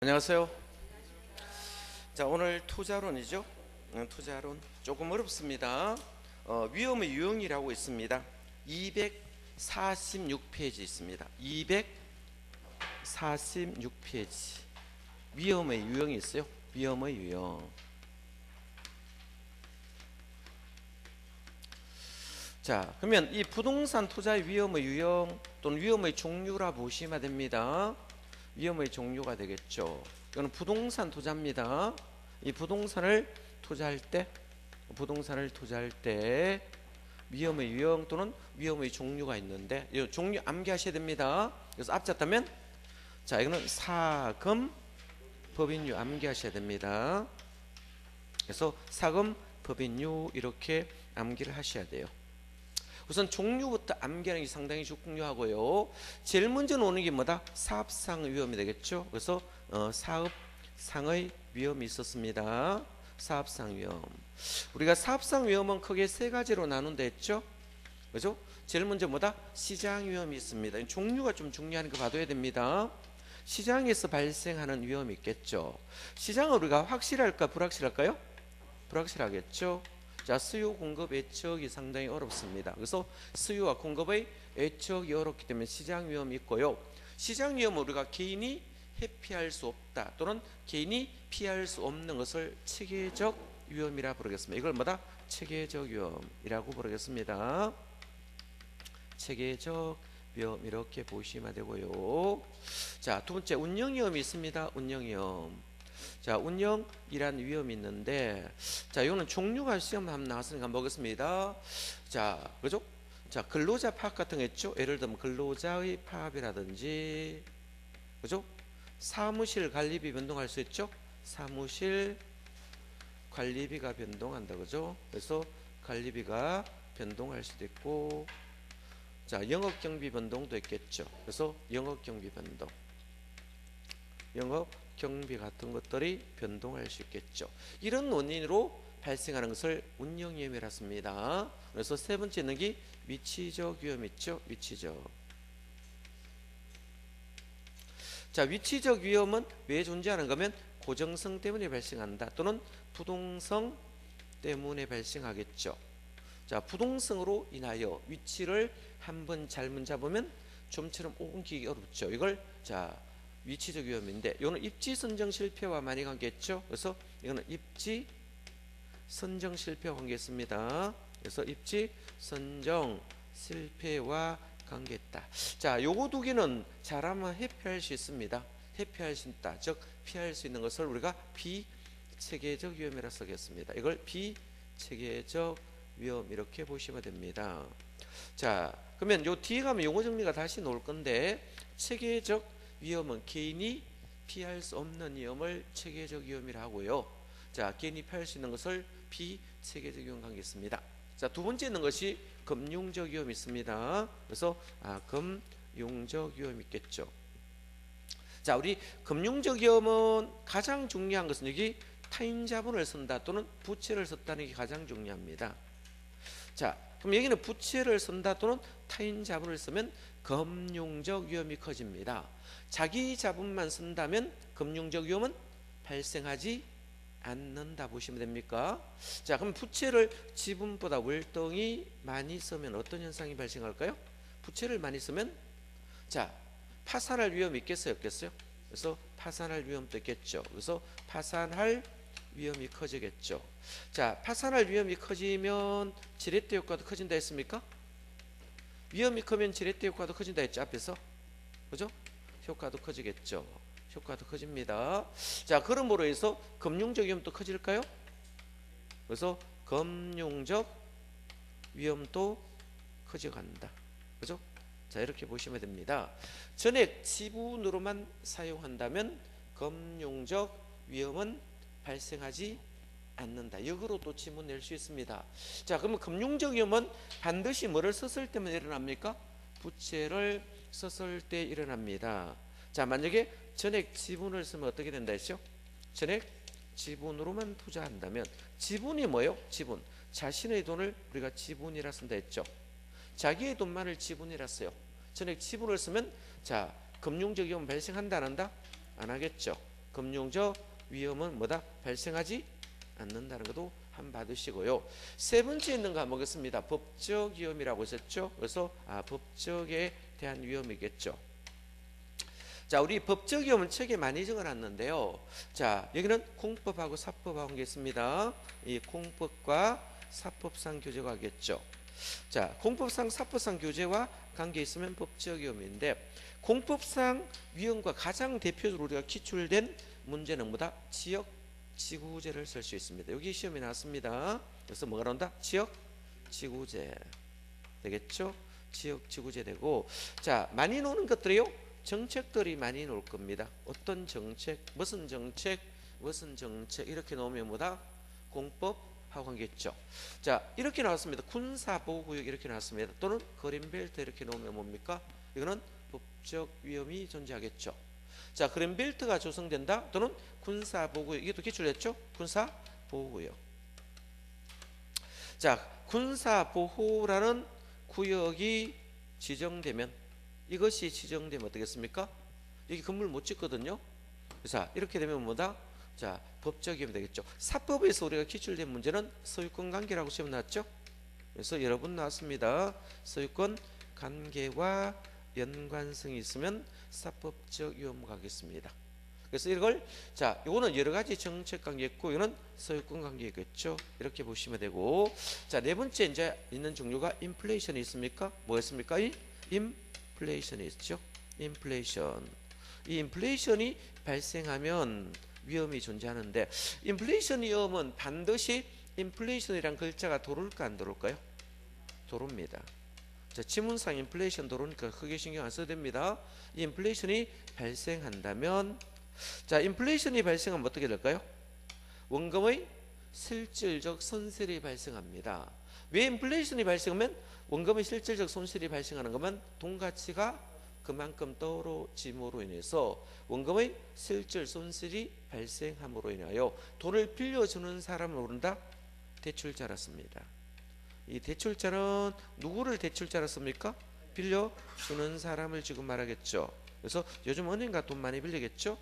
안녕하세요. 자, 오늘 투자론이죠. 투자론 조금 어렵습니다. 위험의 유형이라고 있습니다. 246페이지 있습니다. 246페이지. 위험의 유형이 있어요. 위험의 유형. 자, 그러면 이 부동산 투자의 위험의 유형 또는 위험의 종류라 보시면 됩니다. 위험의 종류가 되겠죠. 이거는 부동산 투자입니다. 이 부동산을 투자할 때 위험의 유형 또는 위험의 종류가 있는데 이 종류 암기하셔야 됩니다. 그래서 앞잡다면 자, 이거는 사금 법인유 암기하셔야 됩니다. 그래서 사금 법인유 이렇게 암기를 하셔야 돼요. 우선 종류부터 암기하는 게 상당히 중요하고요. 제일 먼저 오는 게 뭐다? 사업상 위험이 되겠죠. 그래서 사업상의 위험이 있었습니다. 사업상 위험. 우리가 사업상 위험은 크게 세 가지로 나눈다 했죠. 그죠? 제일 먼저 뭐다? 시장 위험이 있습니다. 종류가 좀 중요한 거 봐둬야 됩니다. 시장에서 발생하는 위험이 있겠죠. 시장은 우리가 확실할까 불확실할까요? 불확실하겠죠. 자, 수요 공급 예측이 상당히 어렵습니다. 그래서 수요와 공급의 예측이 어렵기 때문에 시장 위험이 있고요. 시장 위험은 우리가 개인이 회피할 수 없다 또는 개인이 피할 수 없는 것을 체계적 위험이라 부르겠습니다. 이걸 뭐다? 체계적 위험이라고 부르겠습니다. 체계적 위험 이렇게 보시면 되고요. 자, 두 번째 운영 위험이 있습니다. 운영 위험. 자, 운영이란 위험이 있는데, 자, 이거는 종류가 시험 한번 나왔으니까 한번 보겠습니다. 자, 그죠? 자, 근로자 파업 같은 거 있죠? 예를 들면 근로자의 파업이라든지, 그죠? 사무실 관리비 변동할 수 있죠? 사무실 관리비가 변동한다, 그죠? 그래서 관리비가 변동할 수도 있고, 자, 영업 경비 변동도 있겠죠. 그래서 영업 경비 변동. 영업 경비 같은 것들이 변동할 수 있겠죠. 이런 원인으로 발생하는 것을 운영 위험이라 씁니다. 그래서 세 번째 있는 게 위치적 위험 있죠. 위치적. 자, 위치적 위험은 왜 존재하는 거면 고정성 때문에 발생한다 또는 부동성 때문에 발생하겠죠. 자, 부동성으로 인하여 위치를 한번 잘못 잡으면 좀처럼 옮기기 어렵죠. 이걸 자, 위치적 위험인데 이거는 입지 선정 실패와 많이 관계했죠. 그래서 이거는 입지 선정 실패와 관계했습니다. 그래서 입지 선정 실패와 관계했다. 자, 요거 두 개는 잘하면 회피할 수 있습니다. 회피할 수 있다. 즉 피할 수 있는 것을 우리가 비체계적 위험이라 쓰겠습니다. 이걸 비체계적 위험 이렇게 보시면 됩니다. 자, 그러면 요 뒤에 가면 용어 정리가 다시 나올 건데 체계적 위험은 개인이 피할 수 없는 위험을 체계적 위험이라 하고요. 자, 개인이 피할 수 있는 것을 비체계적 위험 관계했습니다. 자, 두 번째 있는 것이 금융적 위험이 있습니다. 그래서 금융적 위험이 있겠죠. 자, 우리 금융적 위험은 가장 중요한 것은 여기 타인 자본을 쓴다 또는 부채를 썼다는 게 가장 중요합니다. 자, 그럼 여기는 부채를 쓴다 또는 타인 자본을 쓰면 금융적 위험이 커집니다. 자기 자본만 쓴다면 금융적 위험은 발생하지 않는다 보시면 됩니까? 자, 그럼 부채를 지분보다 월등히 많이 쓰면 어떤 현상이 발생할까요? 부채를 많이 쓰면 자, 파산할 위험이 있겠어요, 없겠어요? 그래서 파산할 위험도 있겠죠. 그래서 파산할 위험이 커지겠죠. 자, 파산할 위험이 커지면 지렛대 효과도 커진다 했습니까? 위험이 크면 지렛대 효과도 커진다 했죠, 앞에서. 그죠? 효과도 커지겠죠. 효과도 커집니다. 자, 그러므로 해서 금융적 위험도 커질까요? 그래서 금융적 위험도 커져간다. 그죠? 자, 이렇게 보시면 됩니다. 전액 지분으로만 사용한다면 금융적 위험은 발생하지 않는다. 역으로 또 지문 낼 수 있습니다. 자, 그러면 금융적 위험은 반드시 뭐를 썼을 때만 일어납니까? 부채를 썼을 때 일어납니다. 자, 만약에 전액 지분을 쓰면 어떻게 된다 했죠? 전액 지분으로만 투자한다면 지분이 뭐예요? 지분. 자신의 돈을 우리가 지분이라 쓴다 했죠. 자기의 돈만을 지분이라 써요. 전액 지분을 쓰면 자, 금융적 위험 발생한다 안 한다? 안 하겠죠. 금융적 위험은 뭐다? 발생하지 않는다는 것도 한번 받으시고요. 세 번째 있는 거 한번 보겠습니다. 법적 위험이라고 하셨죠. 그래서 법적에 대한 위험이겠죠. 자, 우리 법적 위험은 책에 많이 적어놨는데요. 자, 여기는 공법하고 사법하고 게 있습니다. 이 공법과 사법상 교제가 하겠죠. 자, 공법상 사법상 교제와 관계 있으면 법적 위험인데, 공법상 위험과 가장 대표적으로 우리가 기출된 문제는 뭐다? 지역 지구제를 쓸 수 있습니다. 여기 시험에 나왔습니다. 그래서 뭐가 나온다? 지역 지구제 되겠죠? 지역 지구제 되고, 자, 많이 나오는 것들이요, 정책들이 많이 나올 겁니다. 어떤 정책, 무슨 정책, 무슨 정책 이렇게 나오면 뭐다? 공법하고 관계있죠. 자, 이렇게 나왔습니다. 군사보호구역 이렇게 나왔습니다. 또는 그린벨트 이렇게 나오면 뭡니까? 이거는 법적 위험이 존재하겠죠. 자, 그린벨트가 조성된다 또는 군사보호구역, 이게 또 기출했죠? 군사보호구역. 자, 군사보호라는 구역이 지정되면, 이것이 지정되면 어떻겠습니까? 여기 건물 못 짓거든요. 자, 이렇게 되면 뭐다? 자, 법적 위험이 되겠죠. 사법에서 우리가 기출된 문제는 소유권 관계라고 시험 나왔죠. 그래서 여러분 나왔습니다. 소유권 관계와 연관성이 있으면 사법적 위험가 하겠습니다. 그래서 이걸, 자, 이거는 여러 가지 정책 관계 있고, 이거는 소유권 관계겠죠. 이렇게 보시면 되고, 자, 네 번째 이제 있는 종류가 인플레이션이 있습니까? 뭐였습니까? 인플레이션이 있죠. 인플레이션. 이 인플레이션이 발생하면 위험이 존재하는데, 인플레이션 위험은 반드시 인플레이션이란 글자가 들어올까 안 들어올까요? 들어옵니다. 자, 지문상 인플레이션 들어오니까 크게 신경 안 써도 됩니다. 이 인플레이션이 발생한다면, 자, 인플레이션이 발생하면 어떻게 될까요? 원금의 실질적 손실이 발생합니다. 왜 인플레이션이 발생하면 원금의 실질적 손실이 발생하는 것만, 돈 가치가 그만큼 떨어짐으로 인해서 원금의 실질 손실이 발생함으로 인하여 돈을 빌려주는 사람을 부른다? 대출자라 씁니다. 이 대출자는 누구를 대출자라 씁니까? 빌려주는 사람을 지금 말하겠죠. 그래서 요즘 은행가 돈 많이 빌리겠죠.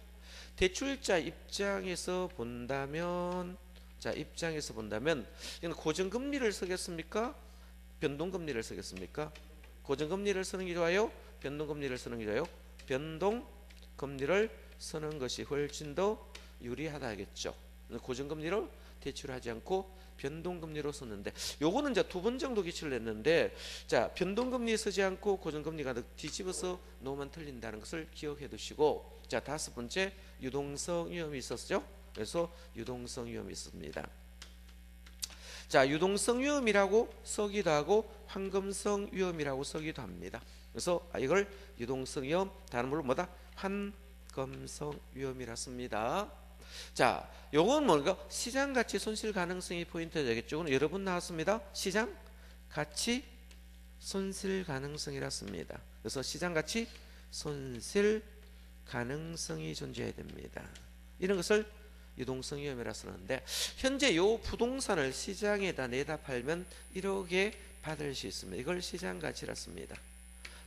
대출자 입장에서 본다면, 자, 입장에서 본다면 이건 고정금리를 쓰겠습니까? 변동금리를 쓰겠습니까? 고정금리를 쓰는 게 좋아요? 변동금리를 쓰는 게 좋아요? 변동금리를 쓰는 것이 훨씬 더 유리하다 하겠죠. 고정금리를 대출하지 않고 변동금리로 썼는데, 요거는 이제 두 번 정도 기출을 했는데, 자, 변동금리 쓰지 않고 고정금리가 뒤집어서 놓으면 틀린다는 것을 기억해 두시고, 자, 다섯 번째 유동성 위험이 있었죠. 그래서 유동성 위험이 있습니다. 자, 유동성 위험이라고 쓰기도 하고 황금성 위험이라고 쓰기도 합니다. 그래서 이걸 유동성 위험, 다른 말로 뭐다? 환금성 위험이라 씁니다. 자, 요건 뭔가 시장 가치 손실 가능성이 포인트 되겠죠. 여러분 나왔습니다. 시장 가치 손실 가능성이라 씁니다. 그래서 시장 가치 손실 가능성이 존재해야 됩니다. 이런 것을 유동성 위험이라 쓰는데, 현재 요 부동산을 시장에다 내다 팔면 1억에 받을 수 있습니다. 이걸 시장 가치라 씁니다.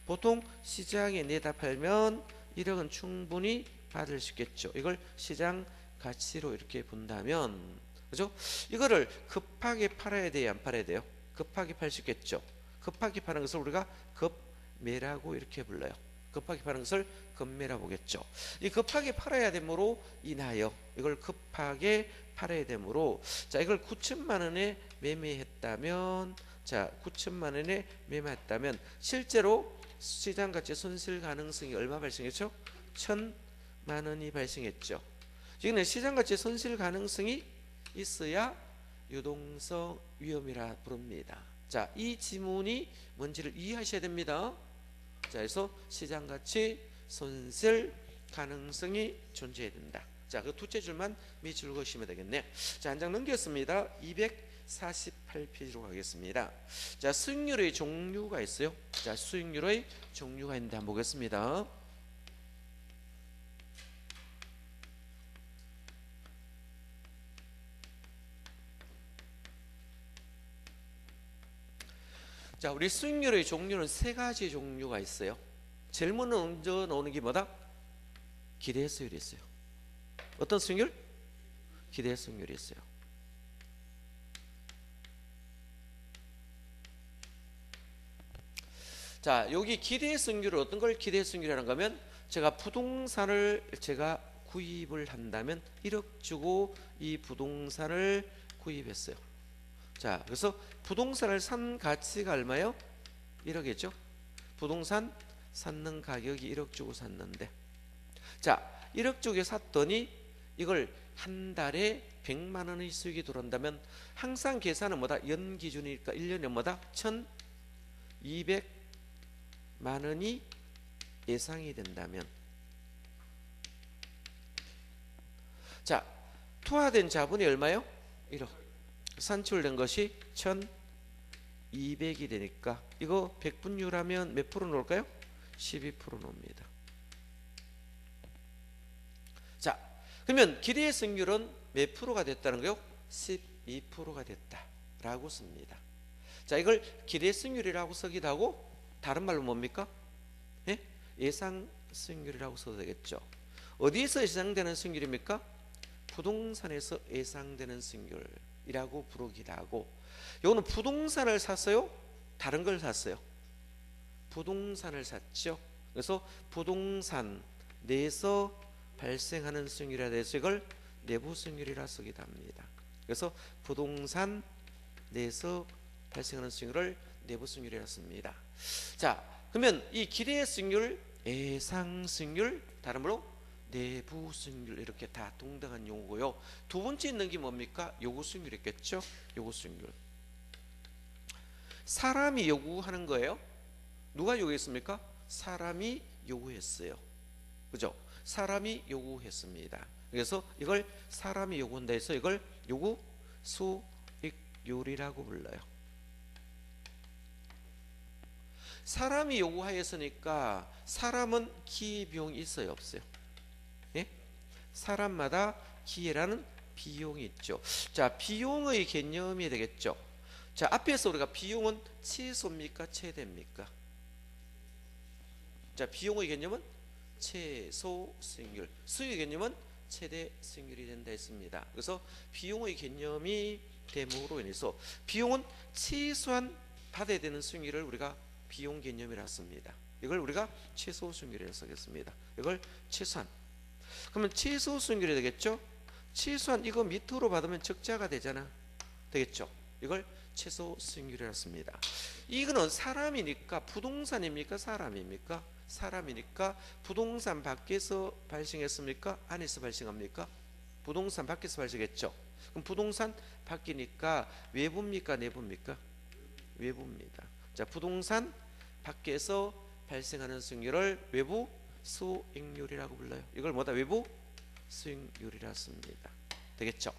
보통 시장에 내다 팔면 1억은 충분히 받을 수 있겠죠. 이걸 시장 가치로 이렇게 본다면, 그죠? 이거를 급하게 팔아야 돼요, 안 팔아야 돼요? 급하게 팔 수 있겠죠. 급하게 파는 것을 우리가 급매라고 이렇게 불러요. 급하게 파는 것을 급매라고 보겠죠. 이 급하게 팔아야 되므로 인하여 이걸 급하게 팔아야 되므로, 자, 이걸 9천만 원에 매매했다면, 자, 9천만 원에 매매했다면 실제로 시장 가치 손실 가능성이 얼마 발생했죠? 1,000만 원이 발생했죠. 이거는 시장 가치 손실 가능성이 있어야 유동성 위험이라 부릅니다. 자, 이 지문이 뭔지를 이해하셔야 됩니다. 자, 그래서 시장 가치 손실 가능성이 존재해야 된다. 자, 그 두째 줄만 밑줄 그으시면 되겠네. 자, 한 장 넘겼습니다. 248페이지로 가겠습니다. 자, 수익률의 종류가 있어요. 자, 수익률의 종류가 있는데 한번 보겠습니다. 자, 우리 수익률의 종류는 세 가지 종류가 있어요. 제일 먼저 나오는 게 뭐다? 기대수율이 있어요. 어떤 수익률? 기대 수익률이 있어요. 자, 여기 기대 수익률은 어떤 걸 기대 수익률이라는 거면 제가 부동산을 제가 구입을 한다면 1억 주고 이 부동산을 구입했어요. 자, 그래서 부동산을 산 가치가 얼마요? 1억이죠. 부동산 샀는 가격이 1억 주고 샀는데, 자, 1억 주고 샀더니 이걸 한 달에 100만 원의 수익이 들어온다면 항상 계산은 뭐다? 연 기준이니까 1년에 뭐다? 1200만 원이 예상이 된다면, 자, 투하된 자본이 얼마요? 1억. 산출된 것이 1200이 되니까 이거 100분율하면 몇 프로 놓을까요? 12% 놓습니다. 자, 그러면 기대 수익률은 몇 프로가 됐다는 거요? 12%가 됐다라고 씁니다. 자, 이걸 기대 수익률이라고 쓰기도 하고 다른 말로 뭡니까? 예? 예상 수익률이라고 써도 되겠죠. 어디에서 예상되는 수익률입니까? 부동산에서 예상되는 수익률이라고 부르기도 하고, 요거는 부동산을 샀어요? 다른 걸 샀어요? 부동산을 샀죠. 그래서 부동산 내에서 발생하는 수익률에 대해서 이걸 내부 수익률이라 쓰기도 합니다. 그래서 부동산 내에서 발생하는 수익률을 내부 수익률이라 씁니다. 자, 그러면 이 기대 수익률, 예상 수익률, 다른 말로 내부 수익률, 이렇게 다 동등한 용어고요. 두 번째 있는 게 뭡니까? 요구 수익률이겠죠. 요구 수익률. 사람이 요구하는 거예요. 누가 요구했습니까? 사람이 요구했어요. 그죠? 사람이 요구했습니다. 그래서 이걸 사람이 요구한다 해서 이걸 요구 수익률이라고 불러요. 사람이 요구하였으니까 사람은 기비용이 있어요, 없어요? 예? 사람마다 기회라는 비용이 있죠. 자, 비용의 개념이 되겠죠. 자, 앞에서 우리가 비용은 최소입니까? 최대입니까? 자, 비용의 개념은 최소 수익률, 수익의 개념은 최대 수익률이 된다 했습니다. 그래서 비용의 개념이 됨으로 인해서 비용은 최소한 받아야 되는 수익률을 우리가 비용 개념이라 씁니다. 이걸 우리가 최소 수익률이라고 쓰겠습니다. 이걸 최소한. 그러면 최소 수익률이 되겠죠? 최소한 이거 밑으로 받으면 적자가 되잖아. 되겠죠? 이걸 최소 수익률이라 씁니다. 이거는 사람이니까 부동산입니까? 사람입니까? 사람이니까 부동산 밖에서 발생했습니까? 안에서 발생합니까? 부동산 밖에서 발생했죠. 그럼 부동산 밖이니까 외부입니까? 내부입니까? 외부입니다. 자, 부동산 밖에서 발생하는 수익률을 외부 수익률이라고 불러요. 이걸 뭐다? 외부 수익률이라 씁니다. 되겠죠?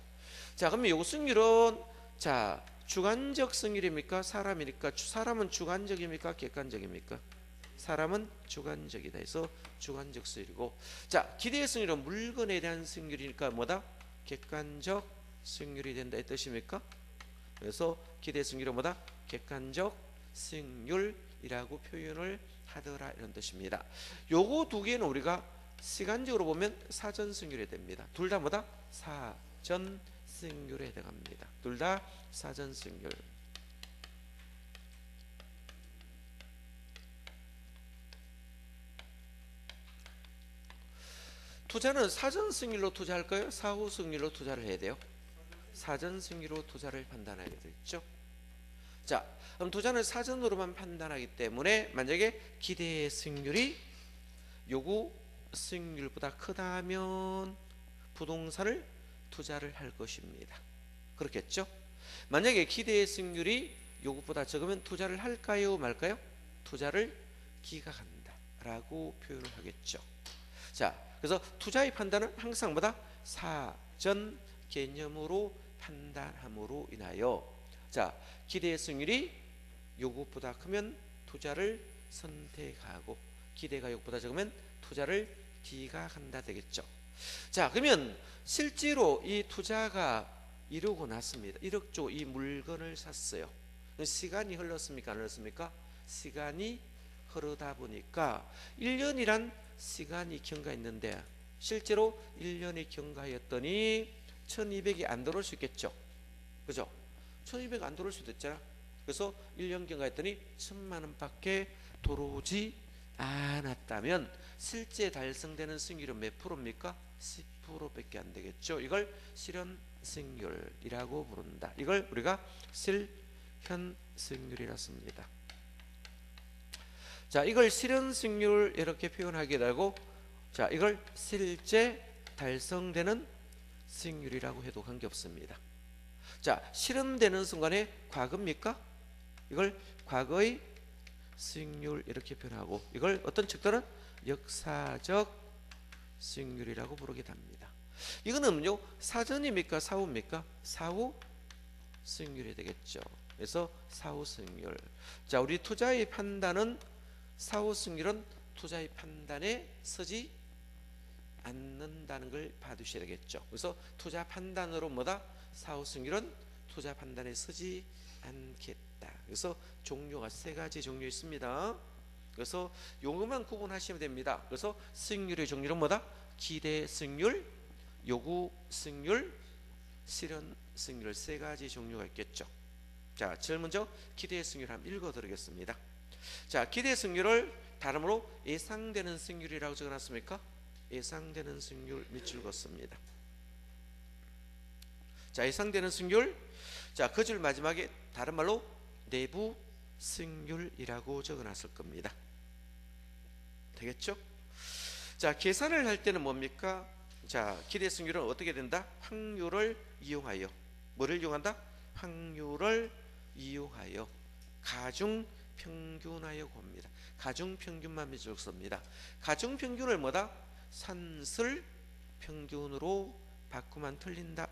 자, 그러면 요 수익률은 자, 주관적 수익률입니까? 사람이니까 사람은 주관적입니까? 객관적입니까? 사람은 주관적이다 해서 주관적 수익률이고, 자, 기대 수익률은 물건에 대한 수익률이니까 뭐다? 객관적 수익률이 된다 이 뜻입니까? 그래서 기대 수익률은 뭐다? 객관적 수익률이라고 표현을 하더라 이런 뜻입니다. 요거 두 개는 우리가 시간적으로 보면 사전 수익률이 됩니다. 둘 다 뭐다? 사전 수익률에 해당합니다. 둘 다 사전 수익률. 투자는 사전 수익률로 투자할까요? 사후 수익률로 투자를 해야 돼요? 사전 수익률로 투자를 판단하게 되죠. 자, 그럼 투자는 사전으로만 판단하기 때문에 만약에 기대 수익률이 요구 수익률보다 크다면 부동산을 투자를 할 것입니다. 그렇겠죠? 만약에 기대 수익률이 요구보다 적으면 투자를 할까요? 말까요? 투자를 기각한다 라고 표현을 하겠죠. 자, 그래서 투자의 판단은 항상 뭐다? 사전 개념으로 판단함으로 인하여, 자, 기대 수익률이 요구보다 크면 투자를 선택하고 기대가 요구보다 적으면 투자를 기각한다 되겠죠. 자, 그러면 실제로 이 투자가 이루고 났습니다. 1억 조 이 물건을 샀어요. 시간이 흘렀습니까? 안 흘렀습니까? 시간이 흐르다 보니까 1년이란 시간이 경과했는데 실제로 1년이 경과하였더니 1200이 안 들어올 수 있겠죠. 그죠? 1200 안 들어올 수도 있잖아. 그래서 1년 경과했더니 1000만 원밖에 들어오지 않았다면 실제 달성되는 승률은 몇 프로입니까? 10%밖에 안 되겠죠. 이걸 실현 승률이라고 부른다. 이걸 우리가 실현 승률이라 씁니다. 자, 이걸 실현 승률 이렇게 표현하게 되고, 자, 이걸 실제 달성되는 승률이라고 해도 관계없습니다. 자, 실현되는 순간에 과거입니까? 이걸 과거의 수익률 이렇게 표현하고, 이걸 어떤 측들은 역사적 수익률이라고 부르게 됩니다. 이거는요 사전입니까 사후입니까? 사후 수익률이 되겠죠. 그래서 사후 수익률. 자, 우리 투자의 판단은 사후 수익률은 투자의 판단에 서지 않는다는 걸 봐두셔야 되겠죠. 그래서 투자 판단으로 뭐다? 사후 수익률은 투자 판단에 서지 않겠다. 그래서 종류가 세 가지 종류 있습니다. 그래서 요것만 구분하시면 됩니다. 그래서 수익률의 종류는 뭐다? 기대 수익률, 요구 수익률, 실현 수익률 세 가지 종류가 있겠죠. 자, 제일 먼저 기대 수익률 한번 읽어드리겠습니다. 자, 기대 수익률을 다름으로 예상되는 수익률이라고 적어놨습니까? 예상되는 수익률 밑줄 긋습니다. 자, 예상되는 수익률. 자, 그 줄 마지막에 다른 말로 내부 수익률이라고 적어놨을 겁니다. 되겠죠? 자, 계산을 할 때는 뭡니까? 자, 기대 수익률은 어떻게 된다? 확률을 이용하여. 뭐를 이용한다? 확률을 이용하여 가중 평균하여 봅니다. 가중 평균만 밑줄 씁니다. 가중 평균을 뭐다? 산술 평균으로 바꾸면 틀린다.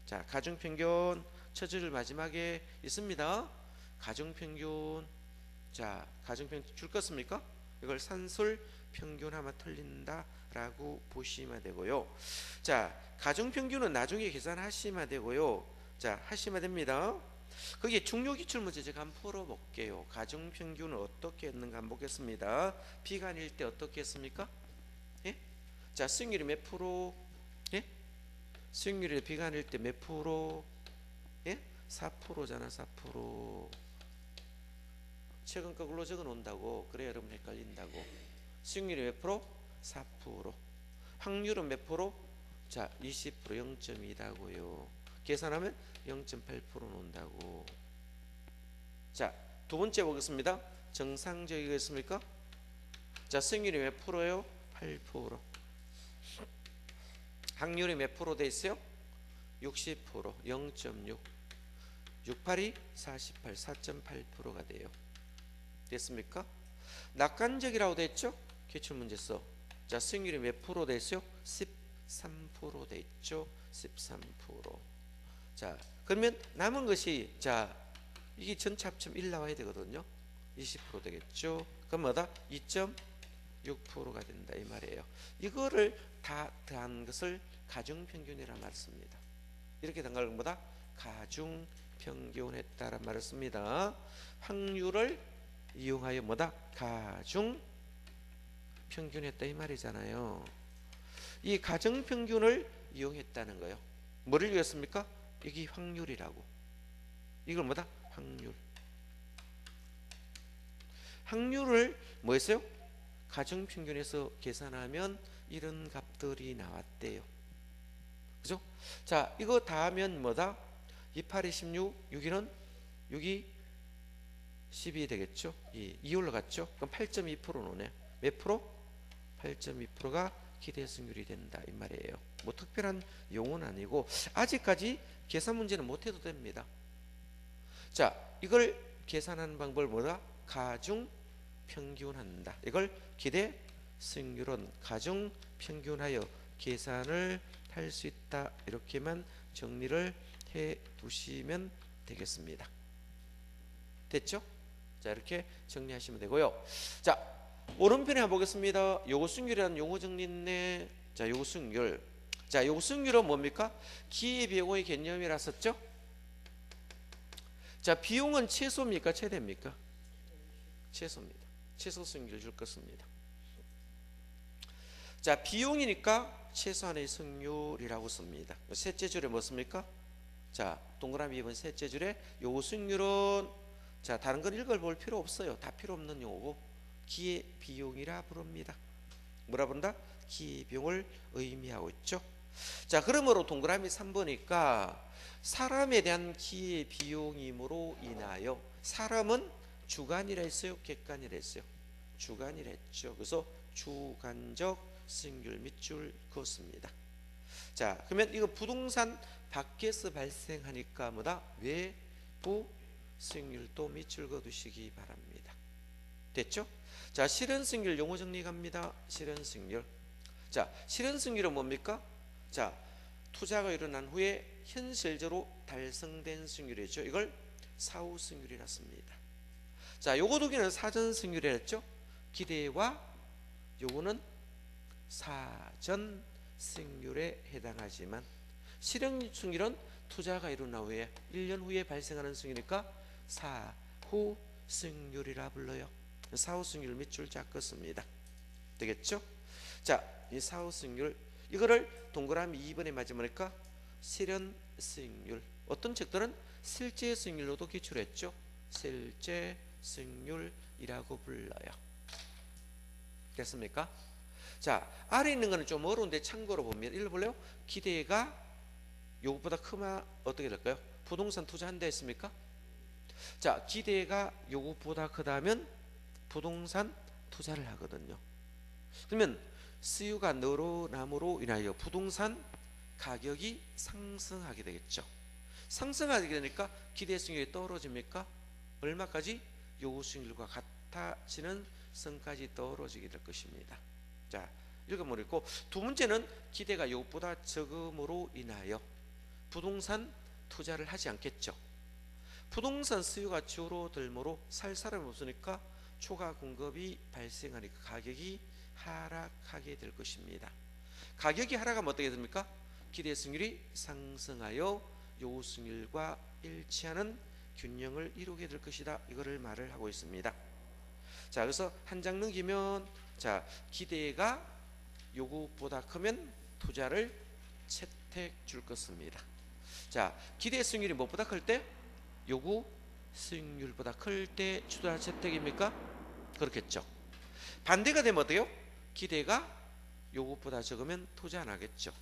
자, 가중 평균 첫 줄 마지막에 있습니다. 가중 평균. 자, 가중 평균 줄 껐습니까? 이걸 산술 평균하면 틀린다라고 보시면 되고요. 자, 가중 평균은 나중에 계산하시면 되고요. 자, 하시면 됩니다. 거기에 중요 기출 문제 제가 한번 풀어볼게요. 가중 평균은 어떻게 했는가 한번 보겠습니다. 비간일 때 어떻게 했습니까? 예? 자, 수익률이 몇 프로? 예? 수익률이 비간일 때 몇 프로? 예? 4%잖아. 4%. 최근 거꾸로 적어 놓는다고. 그래 여러분 헷갈린다고. 수익률이 몇 프로? 4%. 확률은 몇 프로? 자, 20% 0.2다고요. 계산하면 0.8% 논다고. 자, 두 번째 보겠습니다. 정상적이겠습니까? 자, 수익률이 몇 프로예요? 8%. 확률이 몇 프로 돼 있어요? 60%, 0.6. 68이 48, 4.8%가 돼요. 됐습니까? 낙관적이라고 돼 있죠? 기출문제 써. 자, 수익률이 몇 프로 돼 있어요? 13% 돼 있죠? 13%. 자, 그러면 남은 것이, 자, 이게 전체 합치면 1 나와야 되거든요. 20% 되겠죠? 그럼 뭐다? 2.6%가 된다 이 말이에요. 이거를 다 더한 것을 가중평균이라는 말을 씁니다. 이렇게 된 걸 뭐다? 가중평균했다라는 말을 씁니다. 확률을 이용하여 뭐다? 가중평균했다 이 말이잖아요. 이 가중평균을 이용했다는 거예요. 뭐를 이용했습니까? 이게 확률이라고. 이걸 뭐다? 확률. 확률을 뭐 했어요? 가중평균에서 계산하면 이런 값들이 나왔대요. 그죠? 자, 이거 다 하면 뭐다? 28이 16, 6이는 6이 12 되겠죠? 2 올라갔죠? 그럼 8.2% 노네. 몇 프로? 8.2%가 기대 승률이 된다 이 말이에요. 뭐 특별한 용어는 아니고 아직까지 계산 문제는 못해도 됩니다. 자, 이걸 계산하는 방법을 뭐다? 가중 평균한다. 이걸 기대 승률은 가중 평균하여 계산을 할 수 있다. 이렇게만 정리를 해 두시면 되겠습니다. 됐죠? 자, 이렇게 정리하시면 되고요. 자, 오른편에 한번 보겠습니다. 요거 승률이라는 용어 정리 있네. 자, 요거 승률. 자, 요거 승률은 뭡니까? 기회비용의 개념이라 썼죠? 자, 비용은 최소입니까? 최대입니까? 최소입니다. 최소 승률 줄 것입니다. 자, 비용이니까 최소한의 승률이라고 씁니다. 셋째 줄에 뭐 씁니까? 자, 동그라미 2번 셋째 줄에 요구 승률은, 자, 다른 건 읽어볼 필요 없어요. 다 필요 없는 용어고 기회 비용이라 부릅니다. 뭐라 부른다? 기회 비용을 의미하고 있죠. 자, 그러므로 동그라미 3번이니까 사람에 대한 기회 비용임으로 인하여, 사람은 주관이라 했어요? 객관이라 했어요? 주관이라 했죠. 그래서 주관적 승률 밑줄 그었습니다. 자, 그러면 이거 부동산 밖에서 발생하니까 뭐다? 외부 승률도 밑줄 그어두시기 바랍니다. 됐죠? 자, 실현승률 용어 정리 갑니다. 실현승률. 자, 실현승률은 뭡니까? 자, 투자가 일어난 후에 현실적으로 달성된 승률이죠. 이걸 사후승률이라 씁니다. 자, 요거 두 개는 사전승률이라 했죠. 기대와 요거는 사전승률에 해당하지만 실현승률은 투자가 일어난 후에 1년 후에 발생하는 승이니까 사후승률이라 불러요. 사후승률 밑줄 쫙긋습니다. 되겠죠? 자, 이 사후승률 이거를 동그라미 2번에 맞으니까 실현승률, 어떤 책들은 실제승률로도 기출했죠. 실제승률이라고 불러요. 됐습니까? 자, 아래 있는 거는 좀 어려운데 참고로 보면 읽어볼래요? 기대가 요것보다 크면 어떻게 될까요? 부동산 투자한다 했습니까? 자, 기대가 요것보다 크다면 부동산 투자를 하거든요. 그러면 수요가 늘어남으로 인하여 부동산 가격이 상승하게 되겠죠. 상승하게 되니까 기대 수익률이 떨어집니까? 얼마까지? 요구 수익률과 같아지는 선까지 떨어지게 될 것입니다. 자, 읽어보고 두 번째는 기대가 요것보다 적음으로 인하여 부동산 투자를 하지 않겠죠. 부동산 수요가 줄어들므로 살 사람이 없으니까 초과 공급이 발생하니까 가격이 하락하게 될 것입니다. 가격이 하락하면 어떻게 됩니까? 기대 수익률이 상승하여 요구 수익률과 일치하는 균형을 이루게 될 것이다. 이거를 말을 하고 있습니다. 자, 그래서 한 장 넘기면, 자, 기대가 요구보다 크면 투자를 채택 줄 것입니다. 자, 기대 수익률이 무엇보다 클 때? 요구 수익률보다 클 때 투자 채택입니까? 그렇겠죠. 반대가 되면 어때요? 기대가 요구보다 적으면 투자 안 하겠죠.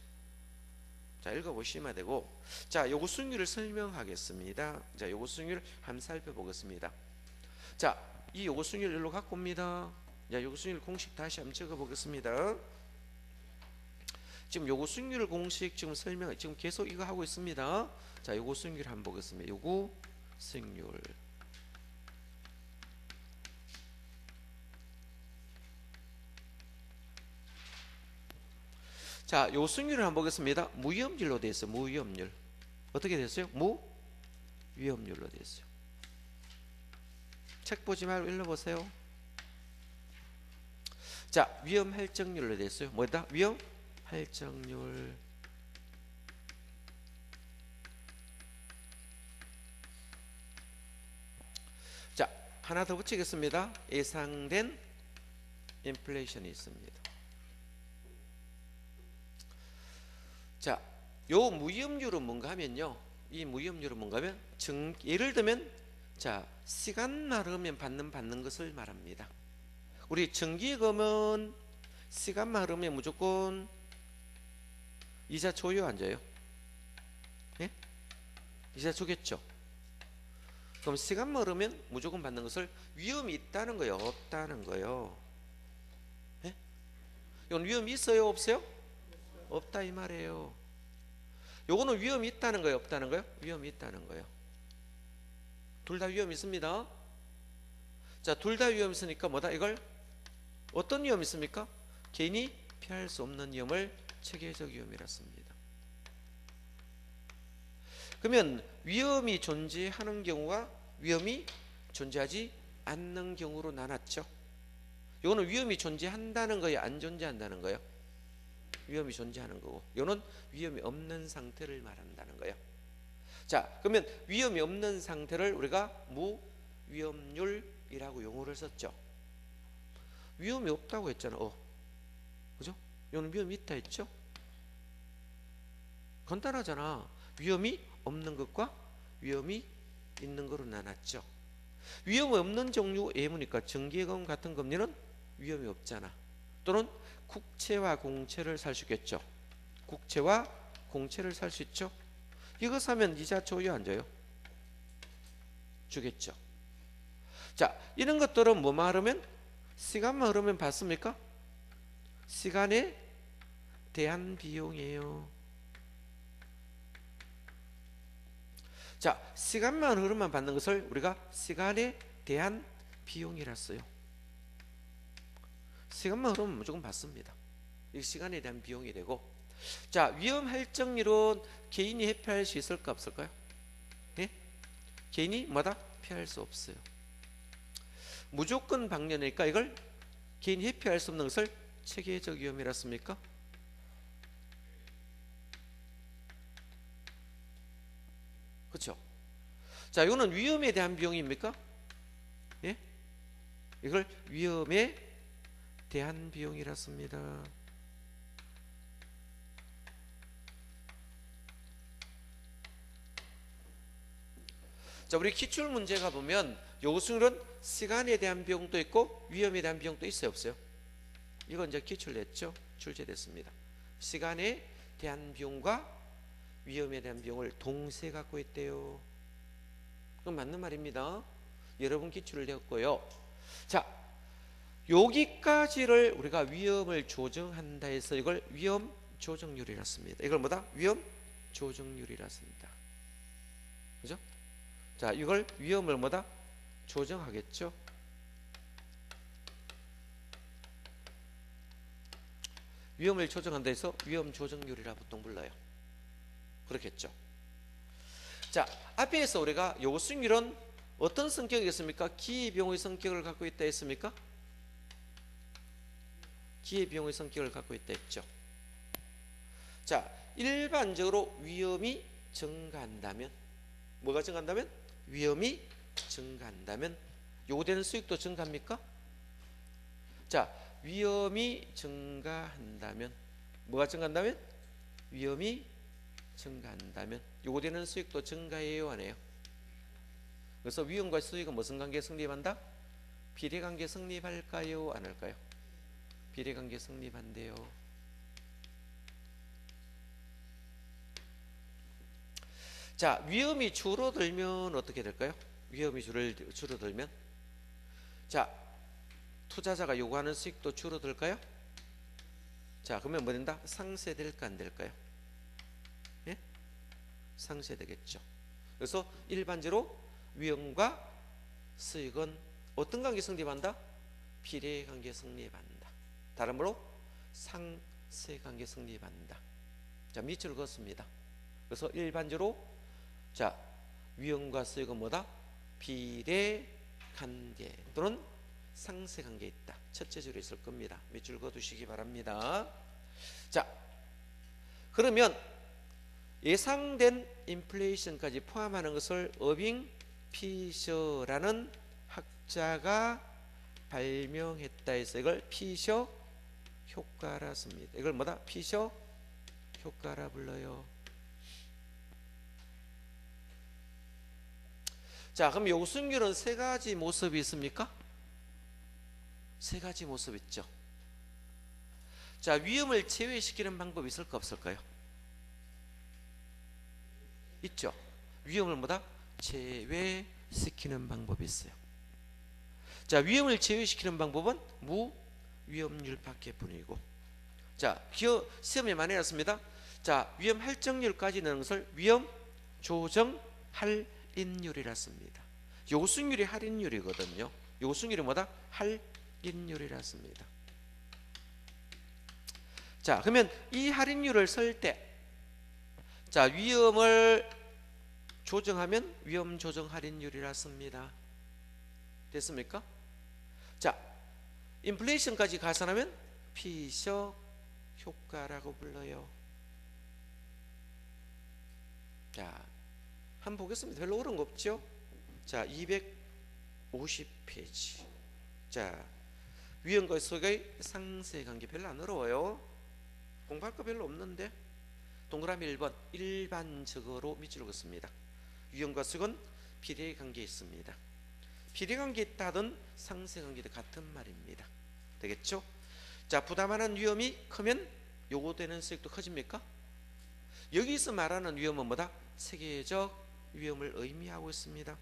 자, 읽어보시면 되고, 자, 요구 수익률을 설명하겠습니다. 자, 요구 수익률 한번 살펴보겠습니다. 자, 이 요구 수익률 일로 갖고 옵니다. 자, 요구 수익률 공식 다시 한번 적어보겠습니다. 지금 요구 수익률 공식 지금 지금 계속 이거 하고 있습니다. 자, 요구 수익률 한번 보겠습니다. 요구 수익률. 자, 요 수익률을 한번 보겠습니다. 무위험률로 되어 있어요. 무위험률. 어떻게 됐어요? 무위험률로 되어 있어요. 책 보지 말고 읽어보세요. 자, 위험할정률로 되어 있어요. 뭐다? 위험할정률. 자, 하나 더 붙이겠습니다. 예상된 인플레이션이 있습니다. 자, 요 무위험률은 뭔가 하면요, 이 무위험률은 뭔가 하면 예를 들면, 자, 시간만 흐르면 받는 것을 말합니다. 우리 정기예금은 시간만 흐르면 무조건 이자 줘요, 안 줘요? 예? 이자 주겠죠. 그럼 시간만 흐르면 무조건 받는 것을 위험이 있다는 거예요, 없다는 거예요? 예? 이건 위험이 있어요, 없어요? 없다 이 말이에요. 요거는 위험이 있다는 거예요, 없다는 거예요? 위험이 있다는 거예요. 둘 다 위험이 있습니다. 자, 둘 다 위험이 있으니까 뭐다? 이걸 어떤 위험이 있습니까? 개인이 피할 수 없는 위험을 체계적 위험이라 씁니다. 그러면 위험이 존재하는 경우와 위험이 존재하지 않는 경우로 나눴죠. 이거는 위험이 존재한다는 거예요, 안 존재한다는 거예요? 위험이 존재하는 거고, 이거는 위험이 없는 상태를 말한다는 거예요. 자, 그러면 위험이 없는 상태를 우리가 무위험률이라고 용어를 썼죠. 위험이 없다고 했잖아. 그죠? 이거는 위험이 있다 했죠? 간단하잖아. 위험이 없는 것과 위험이 있는 거로 나눴죠. 위험이 없는 종류 예무니까 정기예금 같은 금리는 위험이 없잖아. 또는 국채와 공채를 살 수 있겠죠. 국채와 공채를 살 수 있죠. 이거 사면 이자 줘요, 안 줘요? 주겠죠. 자, 이런 것들은 뭐만 흐르면, 시간만 흐르면 받습니까? 시간에 대한 비용이에요. 자, 시간만 흐르면 받는 것을 우리가 시간에 대한 비용이라 써요. 시간만 흐르면 무조건 받습니다. 이 시간에 대한 비용이 되고, 자, 위험 할증률은 개인이 회피할 수 있을까 없을까요? 예? 개인이 뭐다? 피할 수 없어요. 무조건 방면이니까 이걸 개인이 회피할 수 없는 것을 체계적 위험이라 씁니까? 그렇죠? 자, 이거는 위험에 대한 비용입니까? 예? 이걸 위험에 대한 비용이라 씁니다. 자, 우리 기출 문제가 보면 요수는 시간에 대한 비용도 있고 위험에 대한 비용도 있어요, 없어요? 이건 이제 기출 냈죠? 출제됐습니다. 시간에 대한 비용과 위험에 대한 비용을 동시에 갖고 있대요. 그건 맞는 말입니다. 여러분 기출을 냈고요. 자, 여기까지를 우리가 위험을 조정한다 해서 이걸 위험 조정률이라 씁니다. 이걸 뭐다? 위험 조정률이라 씁니다. 그죠? 자, 이걸 위험을 뭐다? 조정하겠죠. 위험을 조정한다 해서 위험 조정률이라 보통 불러요. 그렇겠죠. 자, 앞에서 우리가 요수율은 어떤 성격이겠습니까? 기회비용의 성격을 갖고 있다 했습니까? 기회비용의 성격을 갖고 있다 했죠. 자, 일반적으로 위험이 증가한다면, 뭐가 증가한다면? 위험이 증가한다면 요구되는 수익도 증가합니까? 자, 위험이 증가한다면, 뭐가 증가한다면? 위험이 증가한다면 요구되는 수익도 증가해요, 안 해요? 그래서 위험과 수익은 무슨 관계 성립한다? 비례관계 성립할까요, 안 할까요? 비례관계 성립한대요. 자, 위험이 줄어들면 어떻게 될까요? 위험이 줄어들면, 자, 투자자가 요구하는 수익도 줄어들까요? 자, 그러면 뭐 된다? 상쇄될까 안 될까요? 예? 상쇄되겠죠. 그래서 일반적으로 위험과 수익은 어떤 관계 성립한다? 비례관계 성립한다. 다른 말로 상쇄관계 성립한다. 자, 밑줄 그었습니다. 그래서 일반적으로, 자, 위험과 수익은 뭐다? 비례관계 또는 상쇄관계에 있다. 첫째 줄에 있을 겁니다. 밑줄 그어두시기 바랍니다. 자, 그러면 예상된 인플레이션까지 포함하는 것을 어빙 피셔라는 학자가 발명했다 해서 이걸 피셔 효과라 씁니다. 이걸 뭐다? 피셔 효과라 불러요. 자, 그럼 요수율은 세 가지 모습이 있습니까? 세 가지 모습 있죠. 자, 위험을 제외시키는 방법이 있을까 없을까요? 있죠. 위험을 뭐다? 제외시키는 방법이 있어요. 자, 위험을 제외시키는 방법은 무위험률밖에 뿐이고, 자, 시험에 많이 났습니다. 자, 위험 할증률까지 넣는 것을 위험 조정 할인율이라 씁니다. 요수율이 할인율이거든요. 요수율이 뭐다? 할인율이라 씁니다. 자, 그러면 이 할인율을 쓸 때, 자, 위험을 조정하면 위험 조정 할인율이라 씁니다. 됐습니까? 자, 인플레이션까지 가산하면 피셔 효과라고 불러요. 자, 한번 보겠습니다. 별로 어려운 거 없죠? 자, 250페이지. 자, 위험과 수익의 상쇄관계 별로 안 어려워요. 공부할 거 별로 없는데. 동그라미 1번 일반적으로 밑줄을 긋습니다. 위험과 수익은 비례관계에 있습니다. 비례관계에 있다든 상쇄관계도 같은 말입니다. 되겠죠? 자, 부담하는 위험이 크면 요구되는 수익도 커집니까? 여기서 말하는 위험은 뭐다? 세계적 위험을 의미하고 있습니다.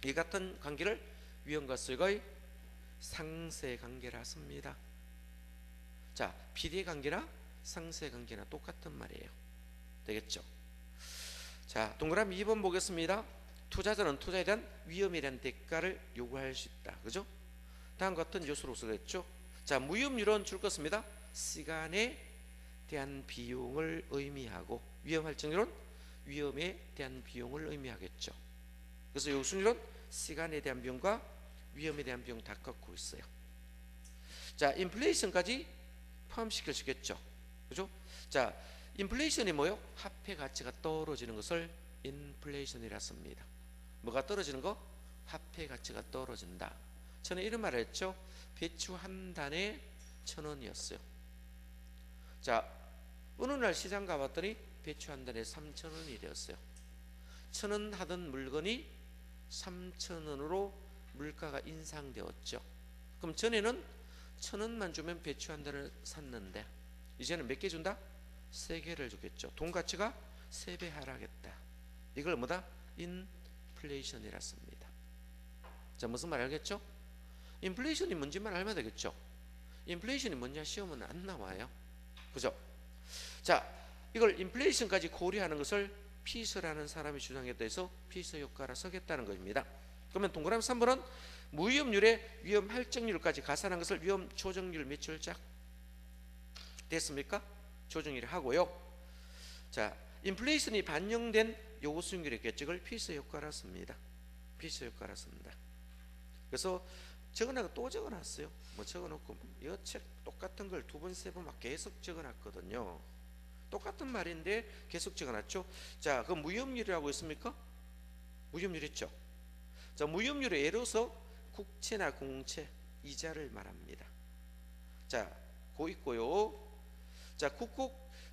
이 같은 관계를 위험과 수익의 상쇄관계라 씁니다. 자, 비례관계나 상쇄관계나 똑같은 말이에요. 되겠죠? 자, 동그라미 2번 보겠습니다. 투자자는 투자에 대한 위험에 대한 대가를 요구할 수 있다. 그죠? 다음 같은 요소로 쓰겠죠? 자, 무위험률은 줄 것입니다. 시간에 대한 비용을 의미하고, 위험 할증률은 위험에 대한 비용을 의미하겠죠. 그래서 요수률은 시간에 대한 비용과 위험에 대한 비용 다 꺾고 있어요. 자, 인플레이션까지 포함시킬 수 있겠죠. 그죠? 자, 인플레이션이 뭐요? 화폐 가치가 떨어지는 것을 인플레이션이라 씁니다. 뭐가 떨어지는 거? 화폐 가치가 떨어진다. 저는 이런 말을 했죠. 배추 한 단에 1,000원이었어요. 자, 어느 날 시장 가봤더니 배추 한 단에 3,000원이 되었어요. 1,000원 하던 물건이 3,000원으로 물가가 인상되었죠. 그럼 전에는 1,000원만 주면 배추 한 단을 샀는데 이제는 몇 개 준다? 3개를 주겠죠. 돈 가치가 3배 하락했다. 이걸 뭐다? 인플레이션이라 씁니다. 자, 무슨 말 알겠죠? 인플레이션이 뭔지만 알면 되겠죠. 인플레이션이 뭔지 시험은 안 나와요. 그죠? 자, 이걸 인플레이션까지 고려하는 것을 피서라는 사람이 주장했다 해서 피서 효과라 쓰겠다는 것입니다. 그러면 동그라미 3번은 무위험률에 위험 할증률까지 가산한 것을 위험 조정률 밑줄 짝 됐습니까? 조정률 하고요. 자, 인플레이션이 반영된 요구 수익률의 계측을 피서 효과라 씁니다. 피서 효과라 씁니다. 그래서 적어놓고 또 적어놨어요. 뭐 적어놓고 이 책 똑같은 걸 2번, 3번 막 계속 적어놨거든요. 똑같은 말인데 계속 적어놨죠. 자, 그 무위험률이라고 있습니까? 무위험률 있죠. 자, 무위험률의 예로서 국채나 공채 이자를 말합니다. 자, 고 있고요. 자,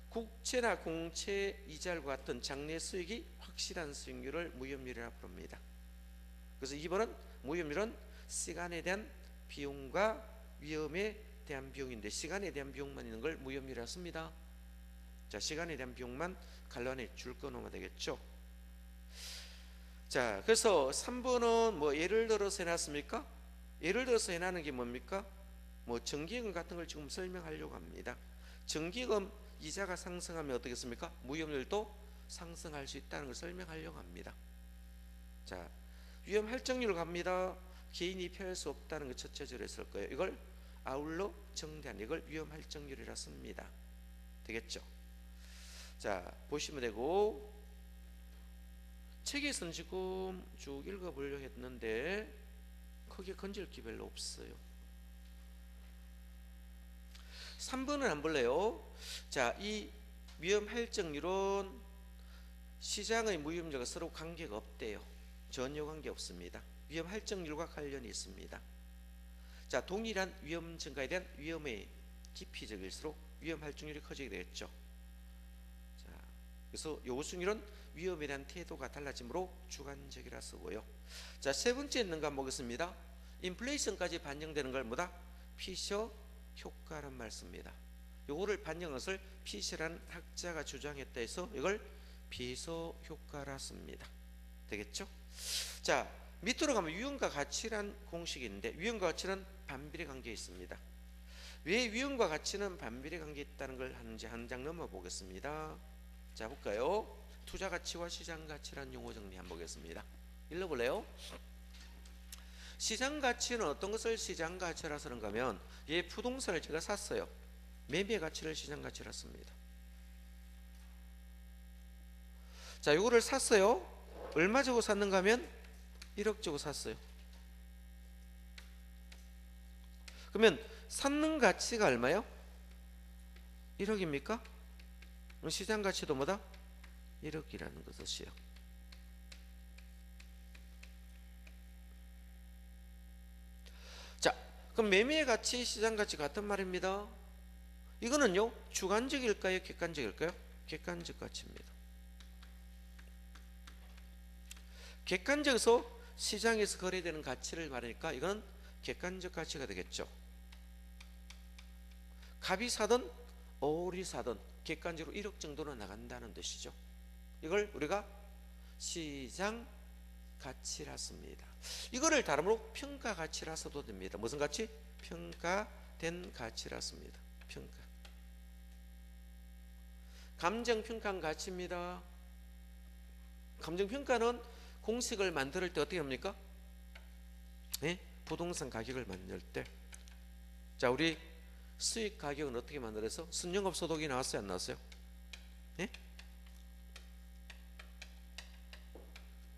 국채나 공채 이자와 같은 장래 수익이 확실한 수익률을 무위험률이라 부릅니다. 그래서 2번은 무위험률은 시간에 대한 비용과 위험에 대한 비용인데 시간에 대한 비용만 있는 걸 무위험률이라 씁니다. 자, 시간에 대한 비용만 갈라내 줄 거놓으면 되겠죠. 자, 그래서 3번은 뭐 예를 들어서 해놨습니까? 예를 들어서 해놨는 게 뭡니까? 뭐 정기예금 같은 걸 지금 설명하려고 합니다. 정기예금 이자가 상승하면 어떻겠습니까? 무위험률도 상승할 수 있다는 걸 설명하려고 합니다. 자, 위험 할증률 갑니다. 개인이 피할 수 없다는 거 첫째 줄에 쓸 거예요. 이걸 아울러 정대한, 이걸 위험 할증률이라 씁니다. 되겠죠? 자, 보시면 되고, 책에서는 지금 쭉 읽어보려고 했는데 크게 건질 게 별로 없어요. 3번은 안 볼래요. 자, 이 위험 할증률은 시장의 무위험률과 서로 관계가 없대요. 전혀 관계 없습니다. 위험 할증률과 관련이 있습니다. 자, 동일한 위험 증가에 대한 위험의 깊이적일수록 위험 할증률이 커지게 되겠죠. 자, 그래서 요수익률은 위험에 대한 태도가 달라지므로 주관적이라 쓰고요. 자, 세 번째 있는 거 한번 보겠습니다. 인플레이션까지 반영되는 걸 뭐다? 피셔 효과란 말 씁니다. 요거를 반영한 것을 피셔라는 학자가 주장했다 해서 이걸 피서 효과라 씁니다. 되겠죠? 자, 밑으로 가면 위험과 가치란 공식이 있는데 위험과 가치는 반비례 관계에 있습니다. 왜 위험과 가치는 반비례 관계에 있다는 걸 하는지 한 장 넘어 보겠습니다. 자, 볼까요? 투자 가치와 시장 가치란 용어 정리 한번 보겠습니다. 읽어볼래요? 시장 가치는 어떤 것을 시장 가치라 쓰는가 하면 이 부동산을 제가 샀어요. 매매 가치를 시장 가치라 씁니다. 자, 이거를 샀어요. 얼마 주고 샀는가 하면 1억 주고 샀어요. 그러면 샀는 가치가 얼마요? 1억입니까? 그럼 시장 가치도 뭐다? 1억이라는 것이요. 자, 그럼 매매의 가치, 시장 가치 같은 말입니다. 이거는요 주관적일까요 객관적일까요? 객관적 가치입니다. 객관적에서 시장에서 거래되는 가치를 말하니까 이건 객관적 가치가 되겠죠. 갑이 사든 오리 사든 객관적으로 1억 정도는 나간다는 뜻이죠. 이걸 우리가 시장 가치라 씁니다. 이거를 다름으로 평가 가치라 써도 됩니다. 무슨 가치? 평가된 가치라 씁니다. 평가. 감정평가는 가치입니다. 감정평가는 공식을 만들 때 어떻게 합니까? 네? 부동산 가격을 만들 때. 자, 우리 수익 가격은 어떻게 만들어서? 순영업 소득이 나왔어요? 안 나왔어요? 네?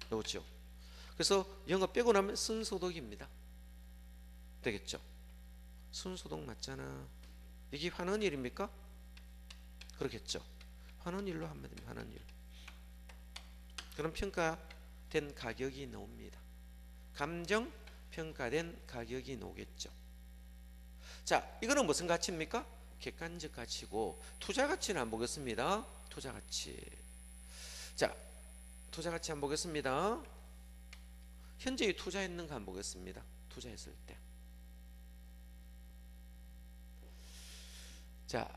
나왔죠. 그래서 영업 빼고 나면 순소득입니다. 되겠죠? 순소득 맞잖아. 이게 환원일입니까? 그렇겠죠. 환원일로 하면 됩니다. 환원일. 그럼 평가된 가격이 나옵니다. 감정 평가된 가격이 나오겠죠. 자, 이거는 무슨 가치입니까? 객관적 가치고 투자 가치는 안 보겠습니다. 투자 가치. 자, 투자 가치 안 보겠습니다. 현재 투자했는가 안 보겠습니다. 투자했을 때. 자,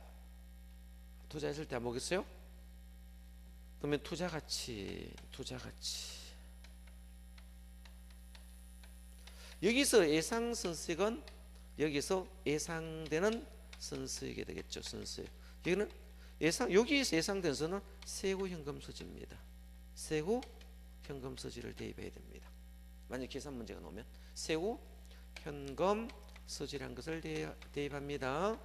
투자했을 때 안 보겠어요? 그러면 투자 가치. 여기서 예상 선수익은 여기서 예상되는 선수익이 되겠죠. 선수익. 여기는 여기서 예상된 선은 세후 현금 소지입니다. 세후 현금 소지를 대입해야 됩니다. 만약 계산 문제가 나오면 세후 현금 소지라는 것을 대입합니다.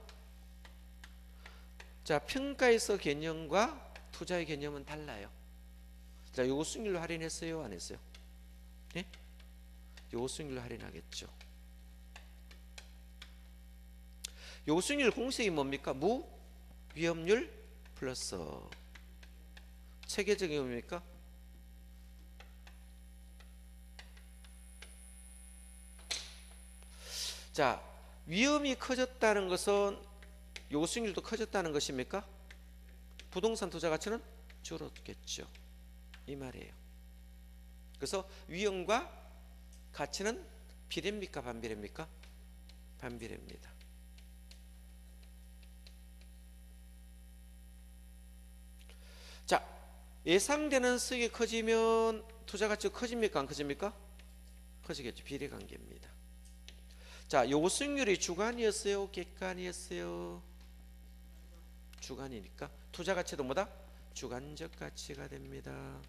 자, 평가에서 개념과 투자의 개념은 달라요. 자, 요거 수익률로 할인했어요? 안 했어요? 네? 요거 수익률로 할인하겠죠. 요거 수익률 공식이 뭡니까? 무 위험률 플러스 체계적인 뭡니까? 자, 위험이 커졌다는 것은 요거 수익률도 커졌다는 것입니까? 부동산 투자 가치는 줄었겠죠. 이 말이에요. 그래서 위험과 가치는 비례입니까? 반비례입니까? 반비례입니다. 자, 예상되는 수익이 커지면 투자 가치가 커집니까? 안 커집니까? 커지겠죠. 비례 관계입니다. 자, 요거 수익률이 주관이었어요? 객관이었어요? 주관이니까 투자 가치도 뭐다? 주관적 가치가 됩니다.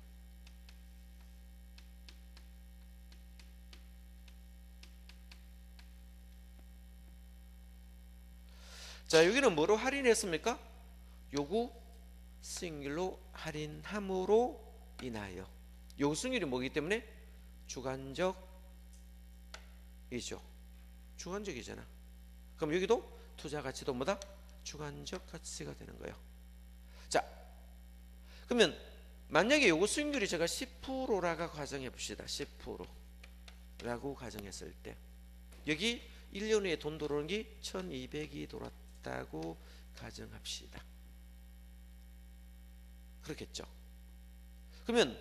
자, 여기는 뭐로 할인했습니까? 요구 수익률로 할인함으로 인하여. 요구 수익률이 뭐기 때문에? 주관적이죠. 주관적이잖아. 그럼 여기도 투자 가치도 뭐다? 주관적 가치가 되는 거예요. 자, 그러면 만약에 요거 수익률이 제가 10%라고 가정해 봅시다. 10%라고 가정했을 때 여기 1년 후에 돈 들어오는 게 1200이 돌았다고 가정합시다. 그렇겠죠. 그러면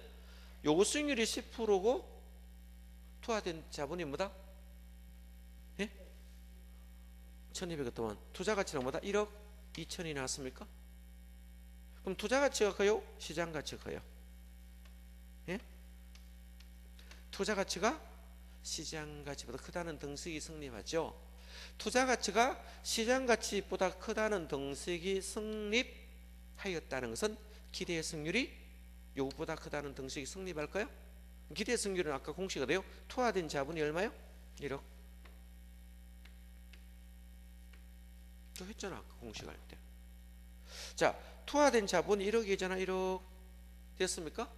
요거 수익률이 10%고 투하된 자본이 뭐다? 예? 1200억 동안 투자 가치는 뭐다? 1억 2천이 나왔습니까? 그럼 투자 가치가 커요? 시장 가치가 커요? 예? 투자 가치가 시장 가치보다 크다는 등식이 성립하죠. 투자 가치가 시장 가치보다 크다는 등식이 성립하였다는 것은 기대 승률이 요것보다 크다는 등식이 성립할까요? 기대 승률은 아까 공시가 돼요. 투하된 자본이 얼마요? 1억. 또 했잖아, 아까 공시할 때. 자, 투하된 자본이 1억이잖아. 1억 됐습니까?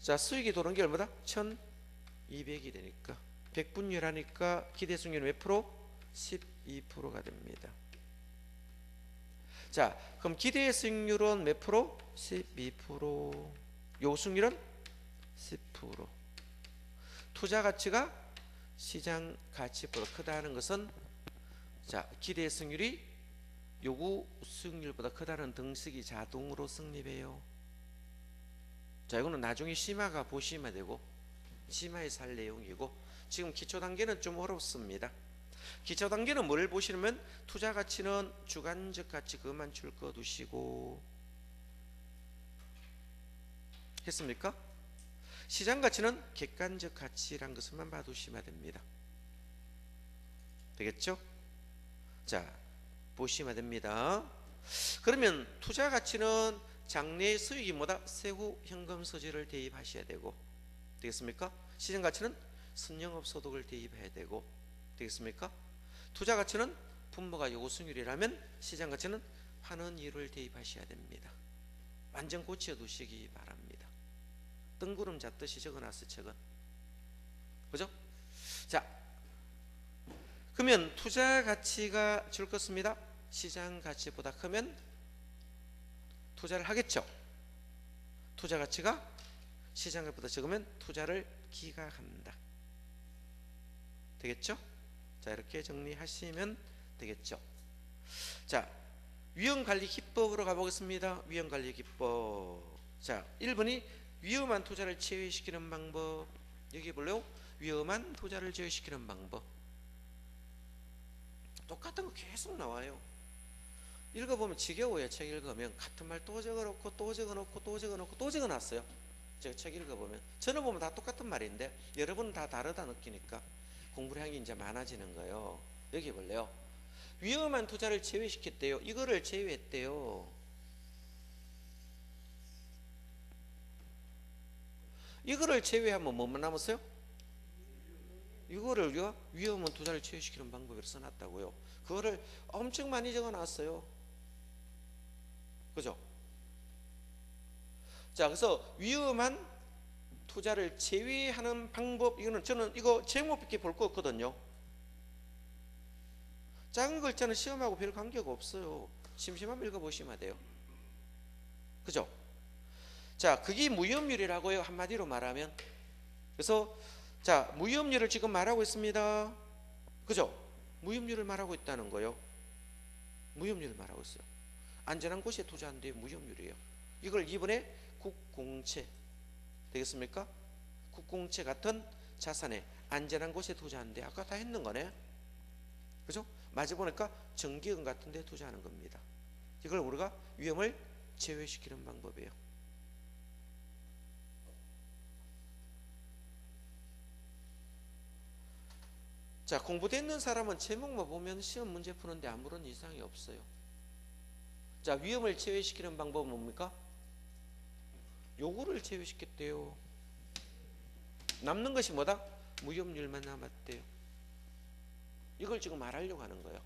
자, 수익이 도는 게 얼마다? 1200이 되니까 100분율 하니까 기대 승률은 몇 프로? 12%가 됩니다. 자, 그럼 기대 수익률은 몇 프로? 12%. 요수익률은 10%. 투자 가치가 시장 가치보다 크다는 것은 자, 기대 수익률이 요구 수익률보다 크다는 등식이 자동으로 성립해요. 자, 이거는 나중에 심화가 보시면 되고 심화에서 할 내용이고, 지금 기초 단계는 좀 어렵습니다. 기초 단계는 뭐를 보시면 투자 가치는 주관적 가치 그것만 줄 거 두시고, 했습니까? 시장 가치는 객관적 가치란 것을만 봐두시면 됩니다. 되겠죠? 자, 보시면 됩니다. 그러면 투자 가치는 장래 수익이 뭐다? 세후 현금 소지를 대입하셔야 되고, 되겠습니까? 시장 가치는 선영업 소득을 대입해야 되고, 되겠습니까? 투자 가치는 분모가 요구 수익률이라면 시장 가치는 환원 이율을 대입하셔야 됩니다. 완전 고쳐 두시기 바랍니다. 뜬구름 잡듯이 적어놨어, 책은. 그죠? 자, 그러면 투자 가치가 줄 것입니다. 시장 가치보다 크면 투자를 하겠죠. 투자 가치가 시장 가치보다 적으면 투자를 기각한다. 되겠죠? 자, 이렇게 정리하시면 되겠죠. 자, 위험관리 기법으로 가보겠습니다. 위험관리 기법. 자, 1번이 위험한 투자를 제외시키는 방법. 여기 볼래요? 위험한 투자를 제외시키는 방법. 똑같은 거 계속 나와요. 읽어보면 지겨워요. 책 읽으면 같은 말 또 적어놓고 또 적어놓고 또 적어놓고 또 적어놨어요. 제가 책 읽어보면 저는 보면 다 똑같은 말인데 여러분은 다 다르다 느끼니까 공부량이 이제 많아지는 거예요. 여기 볼래요? 위험한 투자를 제외시켰대요. 이거를 제외했대요. 이거를 제외하면 뭐만 남았어요? 이거를 우리가 위험한 투자를 제외시키는 방법으로 써놨다고요. 그거를 엄청 많이 적어놨어요. 그죠? 자, 그래서 위험한 투자를 제외하는 방법, 이거는 저는 이거 제목밖에 볼 거 없거든요. 작은 글자는 시험하고 별 관계가 없어요. 심심하면 읽어보시면 돼요. 그죠? 자, 그게 무위험률이라고요. 한마디로 말하면. 그래서 자, 무위험률을 지금 말하고 있습니다. 그죠? 무위험률을 말하고 있다는 거예요. 무위험률을 말하고 있어요. 안전한 곳에 투자하는데 무위험률이에요. 이걸 이번에 국공채 되겠습니까? 국공채 같은 자산에 안전한 곳에 투자하는데 아까 다 했는 거네. 그죠? 마치 보니까 정기금 같은 데 투자하는 겁니다. 이걸 우리가 위험을 제외시키는 방법이에요. 자, 공부되는 사람은 제목만 보면 시험 문제 푸는데 아무런 이상이 없어요. 자, 위험을 제외시키는 방법은 뭡니까? 요구를 제외시켰대요. 남는 것이 뭐다? 무위험률만 남았대요. 이걸 지금 말하려고 하는 거예요.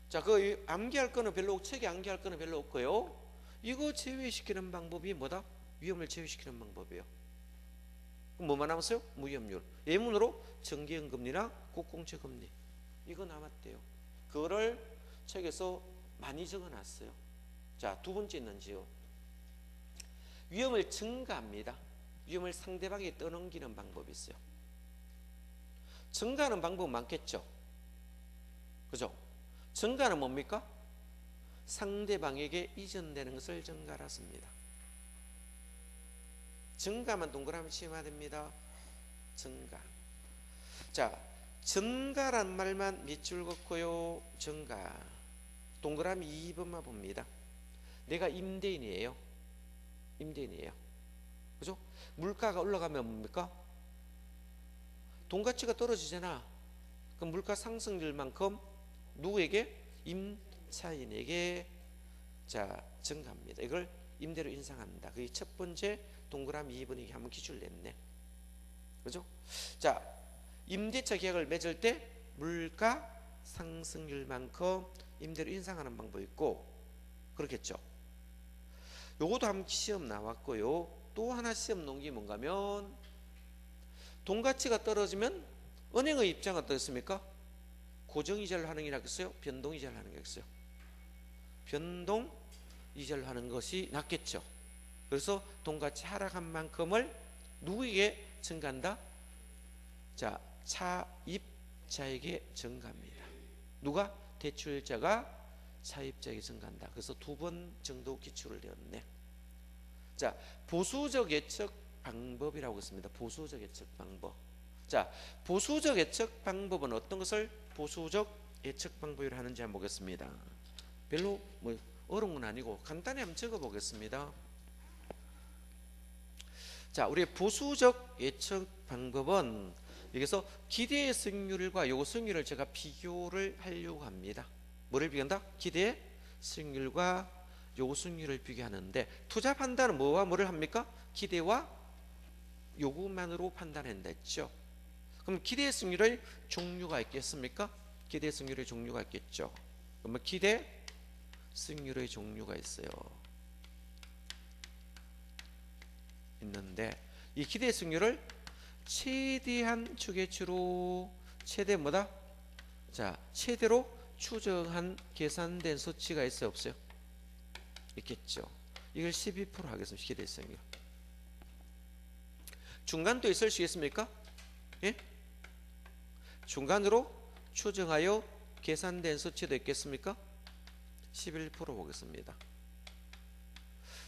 자, 그 암기할 거는 별로 없고 책에 암기할 거는 별로 없고요. 이거 제외시키는 방법이 뭐다? 위험을 제외시키는 방법이에요. 그럼 뭐만 남았어요? 무위험률. 예문으로 정기연금리나 국공채 금리. 이거 남았대요. 그거를 책에서 많이 적어놨어요. 자, 두 번째 있는지요. 위험을 증가합니다. 위험을 상대방에 떠넘기는 방법이 있어요. 증가하는 방법은 많겠죠. 그죠? 증가는 뭡니까? 상대방에게 이전되는 것을 증가라 씁니다. 증가만 동그라미 치면 됩니다. 증가. 자, 증가란 말만 밑줄 긋고요. 증가. 동그라미 2번만 봅니다. 내가 임대인이에요. 임대인이에요. 그죠? 물가가 올라가면 뭡니까? 돈 가치가 떨어지잖아. 그럼 물가 상승률만큼 누구에게? 임차인에게 자, 증가합니다. 이걸 임대료 인상한다. 그게 첫 번째 동그라미 2번이 한번 기준을 냈네. 그죠? 자, 임대차 계약을 맺을 때 물가 상승률만큼 임대료 인상하는 방법이 있고, 그렇겠죠. 요것도 한번 시험 나왔고요. 또 하나 시험 놓은 게 뭔가면 돈 가치가 떨어지면 은행의 입장은 어떻습니까? 고정이자를 하는 게 낫겠어요? 변동이자를 하는 게 낫겠어요? 변동이자를 하는 것이 낫겠죠. 그래서 돈 가치 하락한 만큼을 누구에게 증가한다? 자, 차입자에게 증가합니다. 누가? 대출자가 차입자에게 증가한다. 그래서 2번 정도 기출을 내었네. 자, 보수적 예측 방법이라고 했습니다. 보수적 예측 방법. 자, 보수적 예측 방법은 어떤 것을 보수적 예측 방법이라 하는지 한번 보겠습니다. 별로 뭐 어려운 건 아니고 간단히 한번 적어 보겠습니다. 자, 우리 보수적 예측 방법은 여기서 기대의 승률과 요구 승률을 제가 비교를 하려고 합니다. 뭐를 비교한다? 기대의 승률과 요구 승률을 비교하는데, 투자 판단은 뭐와 뭐를 합니까? 기대와 요구만으로 판단한다 했죠. 그럼 기대 승률의 종류가 있겠습니까? 기대 승률의 종류가 있겠죠. 그러면 기대 승률의 종류가 있어요. 있는데 이 기대 승률을 최대한 추계치로 최대 뭐다? 자, 최대로 추정한 계산된 수치가 있어요, 없어요? 있겠죠. 이걸 12% 하겠습니다. 기대 승률. 중간도 있을 수 있습니까? 예? 중간으로 추정하여 계산된 수치도 있겠습니까? 11% 보겠습니다.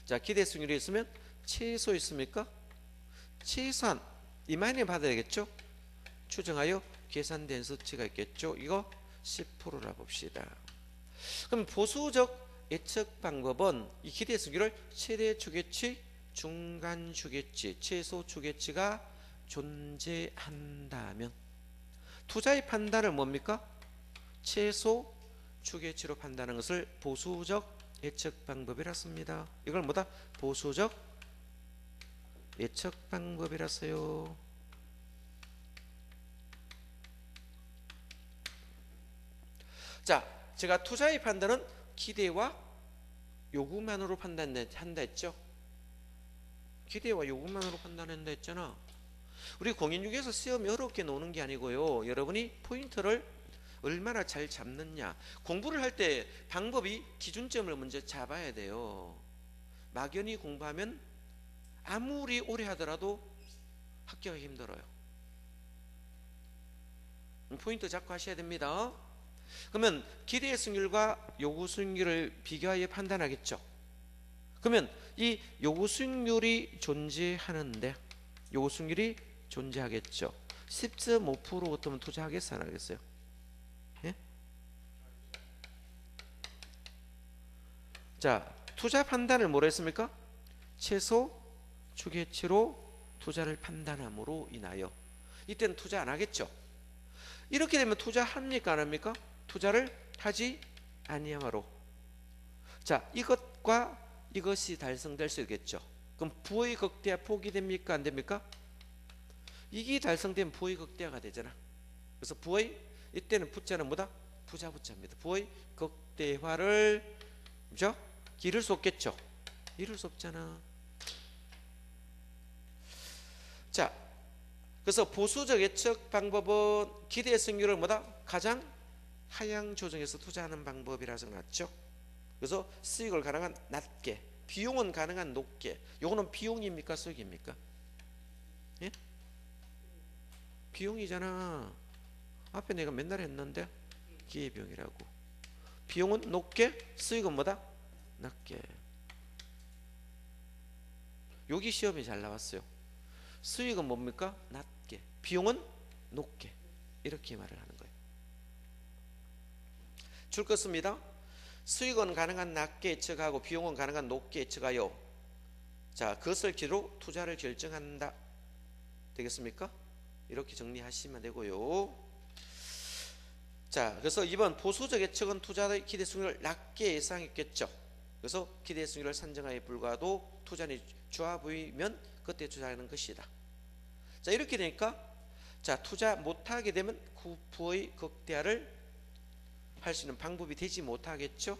자, 기대 승률이 있으면 최소 있습니까? 최소한 이만큼 받아야 되겠죠? 추정하여 계산된 수치가 있겠죠? 이거 10%라 봅시다. 그럼 보수적 예측 방법은 이 기대 승률을 최대 추계치, 중간 추계치, 최소 추계치가 존재한다면 투자의 판단을 뭡니까? 최소 추계치로 판단하는 것을 보수적 예측 방법이라 씁니다. 이걸 뭐다? 보수적 예측 방법이라서요. 자, 제가 투자의 판단은 기대와 요구만으로 판단한다 했죠. 기대와 요구만으로 판단한다 했잖아. 우리 공인중개사 시험이 어렵게 노는 게 아니고요. 여러분이 포인트를 얼마나 잘 잡느냐. 공부를 할 때 방법이 기준점을 먼저 잡아야 돼요. 막연히 공부하면 아무리 오래 하더라도 합격하기 힘들어요. 포인트 잡고 하셔야 됩니다. 그러면 기대 승률과 요구 승률을 비교하여 판단하겠죠. 그러면 이 요구 승률이 존재하는데 요구 승률이 존재하겠죠. 10.5% 같으면 투자하겠어요, 안 하겠어요? 예? 자, 투자 판단을 뭐로 했습니까? 최소 추계치로 투자를 판단함으로 인하여 이때는 투자 안 하겠죠. 이렇게 되면 투자합니까, 안 합니까? 투자를 하지 아니하므로. 자, 이것과 이것이 달성될 수 있겠죠. 그럼 부의 극대화 포기됩니까, 안 됩니까? 이게 달성되면 부의 극대화가 되잖아. 그래서 부의 이때는 부자는 뭐다? 부자입니다. 부의 극대화를 그죠? 이룰 수 없겠죠. 이룰 수 없잖아. 자, 그래서 보수적 예측 방법은 기대 승률을 뭐다? 가장 하향 조정해서 투자하는 방법이라서 맞죠. 그래서 수익을 가능한 낮게, 비용은 가능한 높게. 요거는 비용입니까, 수익입니까? 예? 비용이잖아. 앞에 내가 맨날 했는데 기회비용이라고. 비용은 높게, 수익은 뭐다? 낮게. 여기 시험이 잘 나왔어요. 수익은 뭡니까? 낮게, 비용은 높게. 이렇게 말을 하는 거예요. 줄 것입니다. 수익은 가능한 낮게 예측하고 비용은 가능한 높게 예측하여 자, 그것을 기로 투자를 결정한다. 되겠습니까? 이렇게 정리하시면 되고요. 자, 그래서 이번 보수적 예측은 투자의 기대 수익률을 낮게 예상했겠죠. 그래서 기대 수익률을 산정하에 불과하도 투자는 좋아 보이면 그때 투자하는 것이다. 자, 이렇게 되니까 자, 투자 못하게 되면 부의 극대화를 할 수 있는 방법이 되지 못하겠죠.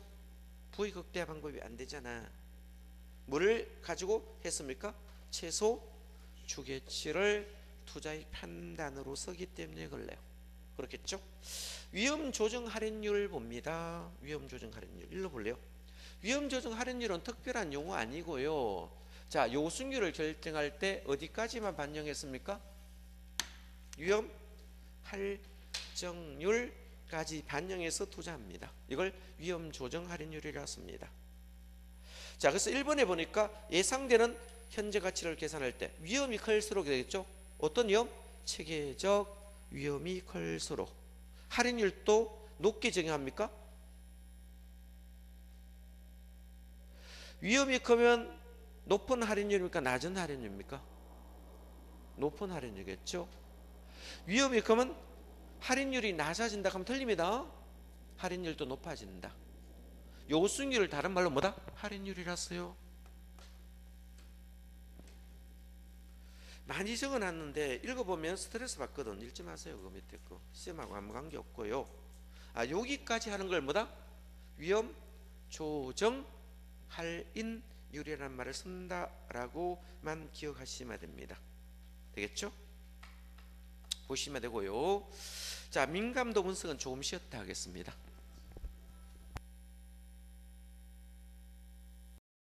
부의 극대화 방법이 안 되잖아. 뭐를 가지고 했습니까? 최소 추계치를 투자의 판단으로 쓰기 때문에 그래요. 그렇겠죠. 위험 조정 할인율 봅니다. 위험 조정 할인율 읽어볼래요? 위험 조정 할인율은 특별한 용어 아니고요. 자, 요승률을 결정할 때 어디까지만 반영했습니까? 위험 할정률 까지 반영해서 투자합니다. 이걸 위험 조정 할인율이라고 씁니다. 자, 그래서 1번에 보니까 예상되는 현재 가치를 계산할 때 위험이 클수록 되겠죠. 어떤 위험? 체계적 위험이 클수록 할인율도 높게 정의합니까? 위험이 크면 높은 할인율입니까? 낮은 할인율입니까? 높은 할인율이겠죠. 위험이 크면 할인율이 낮아진다 하면 틀립니다. 할인율도 높아진다. 요 수익률을 다른 말로 뭐다? 할인율이라서요. 많이 적어놨는데 읽어보면 스트레스 받거든. 읽지 마세요. 그 밑에 거 시험하고 아무 관계 없고요. 여기까지 하는 걸 뭐다? 위험 조정 할인율이라는 말을 쓴다라고만 기억하시면 됩니다. 되겠죠? 보시면 되고요. 자, 민감도 분석은 조금 쉬었다 하겠습니다.